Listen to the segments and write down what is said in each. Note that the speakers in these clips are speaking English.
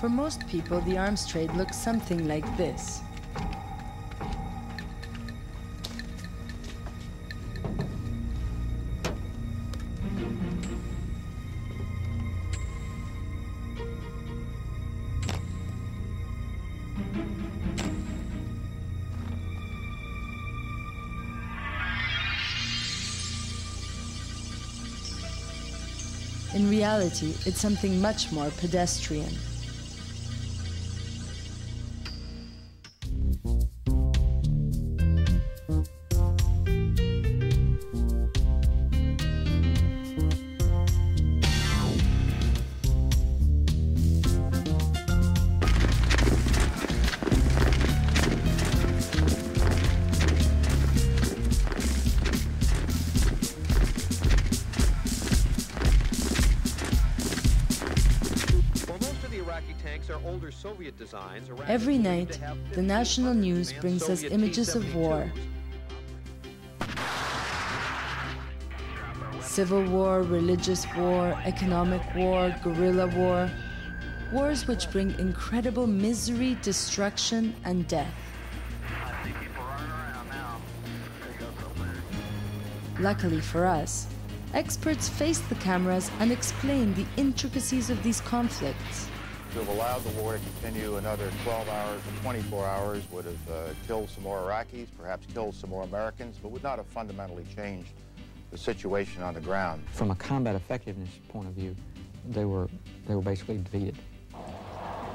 For most people, the arms trade looks something like this. In reality, it's something much more pedestrian. Every night, the national news brings us images of war. Civil war, religious war, economic war, guerrilla war. Wars which bring incredible misery, destruction, and death. Luckily for us, experts face the cameras and explain the intricacies of these conflicts. To have allowed the war to continue another 12 hours or 24 hours would have killed some more Iraqis, perhaps killed some more Americans, but would not have fundamentally changed the situation on the ground. From a combat effectiveness point of view, they were basically defeated.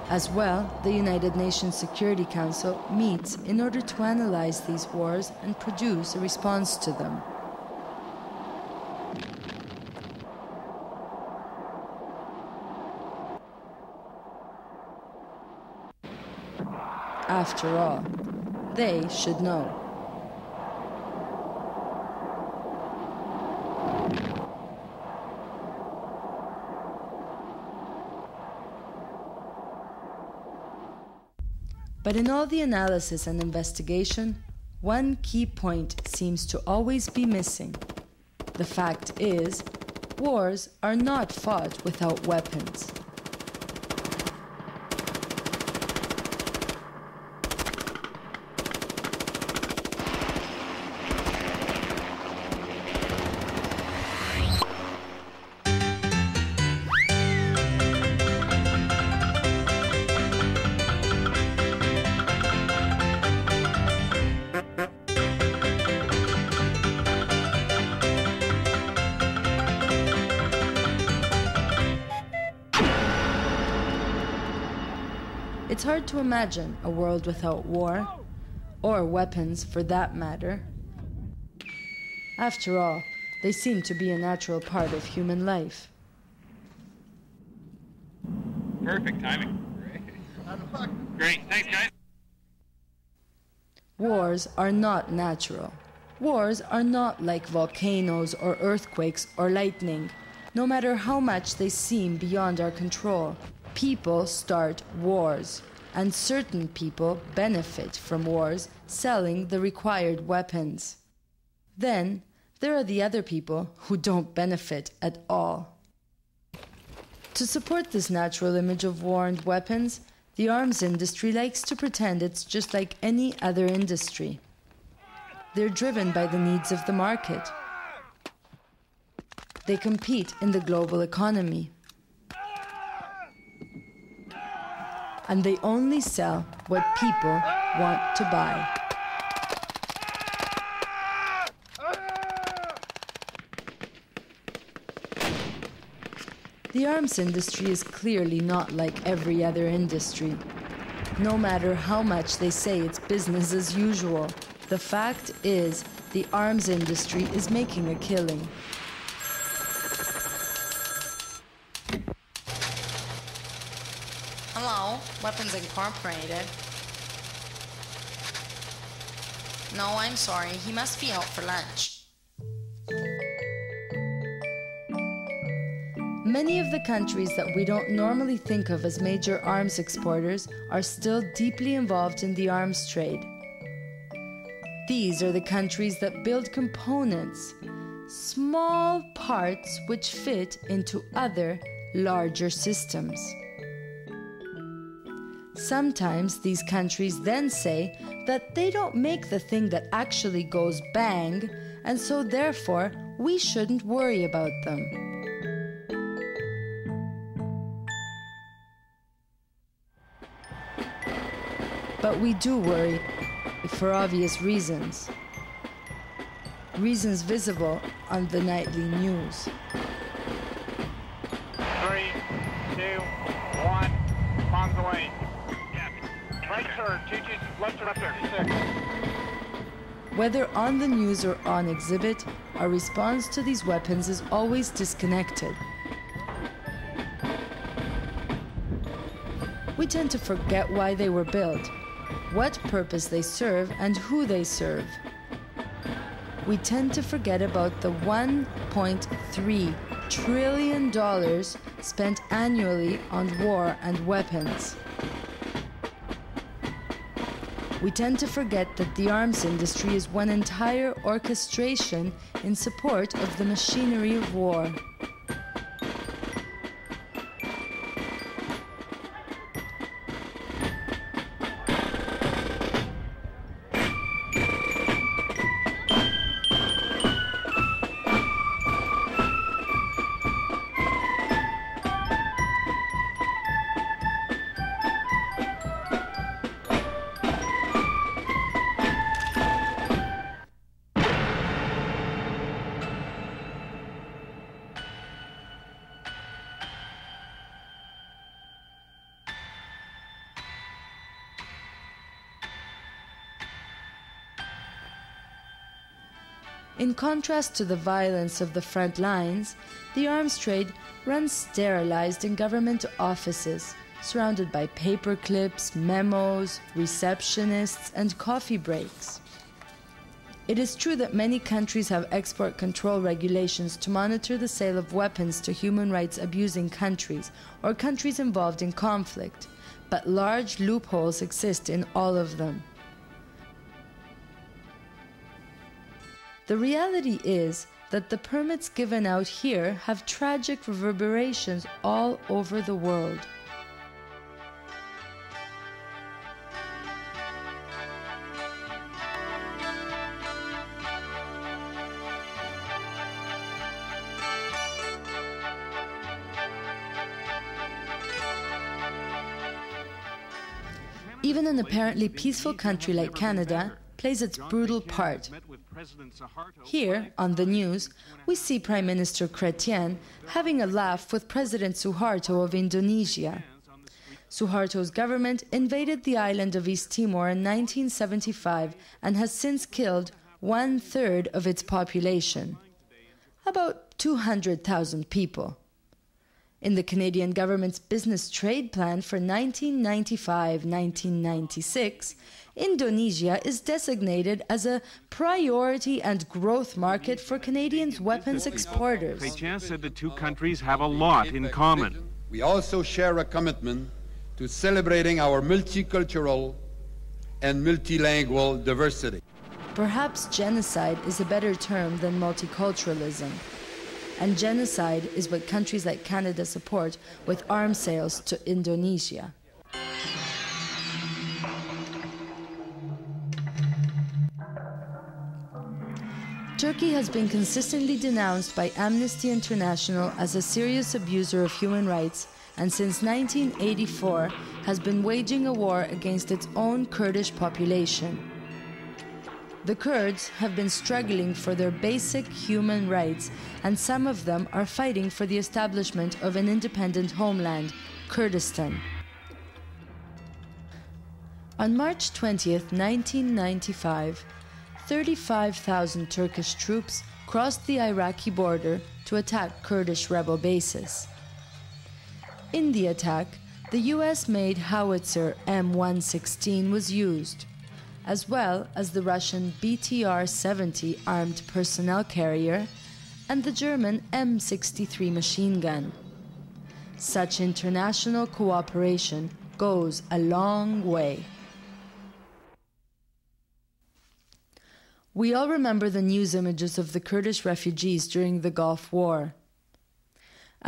As well, the United Nations Security Council meets in order to analyze these wars and produce a response to them. After all, they should know. But in all the analysis and investigation, one key point seems to always be missing. The fact is, wars are not fought without weapons. It's hard to imagine a world without war, or weapons for that matter. After all, they seem to be a natural part of human life. Perfect timing. Great. Great. Thanks, guys. Wars are not natural. Wars are not like volcanoes or earthquakes or lightning. No matter how much they seem beyond our control, people start wars, and certain people benefit from wars, selling the required weapons. Then, there are the other people who don't benefit at all. To support this natural image of war and weapons, the arms industry likes to pretend it's just like any other industry. They're driven by the needs of the market. They compete in the global economy. And they only sell what people want to buy. The arms industry is clearly not like every other industry. No matter how much they say it's business as usual, the fact is the arms industry is making a killing. Hello, Weapons Incorporated. No, I'm sorry, he must be out for lunch. Many of the countries that we don't normally think of as major arms exporters are still deeply involved in the arms trade. These are the countries that build components, small parts which fit into other, larger systems. Sometimes these countries then say that they don't make the thing that actually goes bang, and so therefore we shouldn't worry about them. But we do worry, for obvious reasons. Reasons visible on the nightly news. 3, 2, 1, bombs away. Right turn, 2 left turn up there, 6. Whether on the news or on exhibit, our response to these weapons is always disconnected. We tend to forget why they were built, what purpose they serve, and who they serve. We tend to forget about the $1.3 trillion spent annually on war and weapons. We tend to forget that the arms industry is one entire orchestration in support of the machinery of war. In contrast to the violence of the front lines, the arms trade runs sterilized in government offices, surrounded by paper clips, memos, receptionists, and coffee breaks. It is true that many countries have export control regulations to monitor the sale of weapons to human rights abusing countries or countries involved in conflict, but large loopholes exist in all of them. The reality is that the permits given out here have tragic reverberations all over the world. Even an apparently peaceful country like Canada plays its brutal part. Here, on the news, we see Prime Minister Chrétien having a laugh with President Suharto of Indonesia. Suharto's government invaded the island of East Timor in 1975 and has since killed 1/3 of its population, about 200,000 people. In the Canadian government's business trade plan for 1995-1996, Indonesia is designated as a priority and growth market for Canadians' weapons exporters. Chrétien said the two countries have a lot in common. We also share a commitment to celebrating our multicultural and multilingual diversity. Perhaps genocide is a better term than multiculturalism. And genocide is what countries like Canada support with arms sales to Indonesia. Turkey has been consistently denounced by Amnesty International as a serious abuser of human rights, and since 1984 has been waging a war against its own Kurdish population. The Kurds have been struggling for their basic human rights, and some of them are fighting for the establishment of an independent homeland, Kurdistan. On March 20th, 1995, 35,000 Turkish troops crossed the Iraqi border to attack Kurdish rebel bases. In the attack, the US-made howitzer M116 was used, as well as the Russian BTR-70 armed personnel carrier and the German M63 machine gun. Such international cooperation goes a long way. We all remember the news images of the Kurdish refugees during the Gulf War.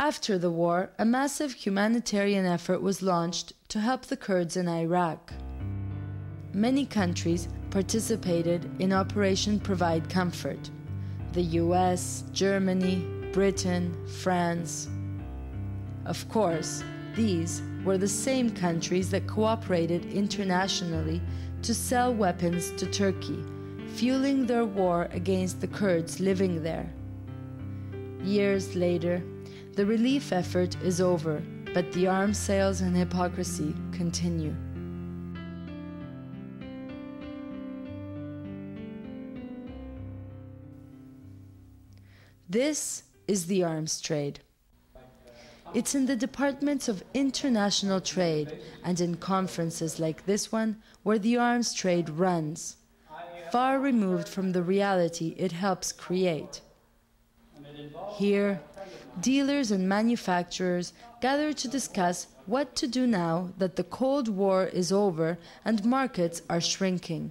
After the war, a massive humanitarian effort was launched to help the Kurds in Iraq. Many countries participated in Operation Provide Comfort: the US, Germany, Britain, France. Of course, these were the same countries that cooperated internationally to sell weapons to Turkey, fueling their war against the Kurds living there. Years later, the relief effort is over, but the arms sales and hypocrisy continue. This is the arms trade. It's in the departments of international trade and in conferences like this one where the arms trade runs, far removed from the reality it helps create. Here, dealers and manufacturers gather to discuss what to do now that the Cold War is over and markets are shrinking.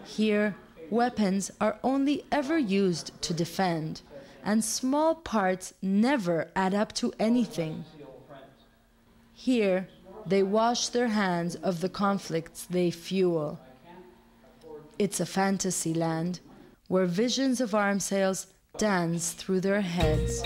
Here, weapons are only ever used to defend, and small parts never add up to anything. Here, they wash their hands of the conflicts they fuel. It's a fantasy land where visions of arms sales dance through their heads.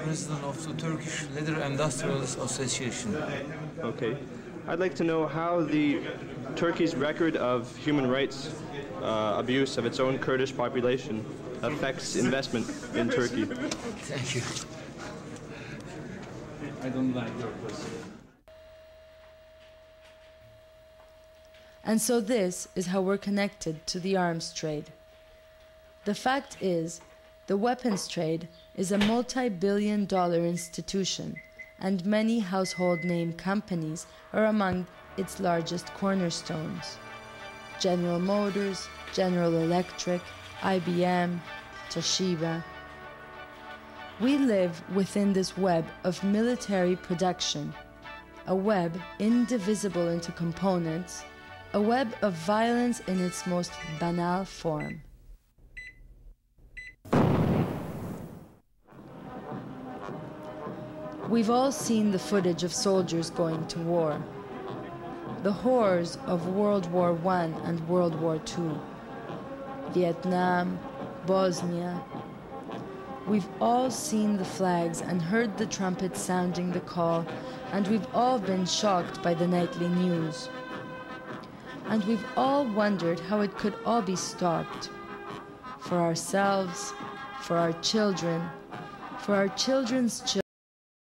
President of the Turkish Leather Industrialists Association. Okay. I'd like to know how Turkey's record of human rights abuse of its own Kurdish population affects investment in Turkey. Thank you. I don't like your question. And so this is how we're connected to the arms trade. The fact is, the weapons trade is a multi-billion-dollar institution, and many household name companies are among its largest cornerstones. General Motors, General Electric, IBM, Toshiba. We live within this web of military production, a web indivisible into components, a web of violence in its most banal form. We've all seen the footage of soldiers going to war, the horrors of World War I and World War II, Vietnam, Bosnia. We've all seen the flags and heard the trumpets sounding the call, and we've all been shocked by the nightly news. And we've all wondered how it could all be stopped. For ourselves, for our children, for our children's children.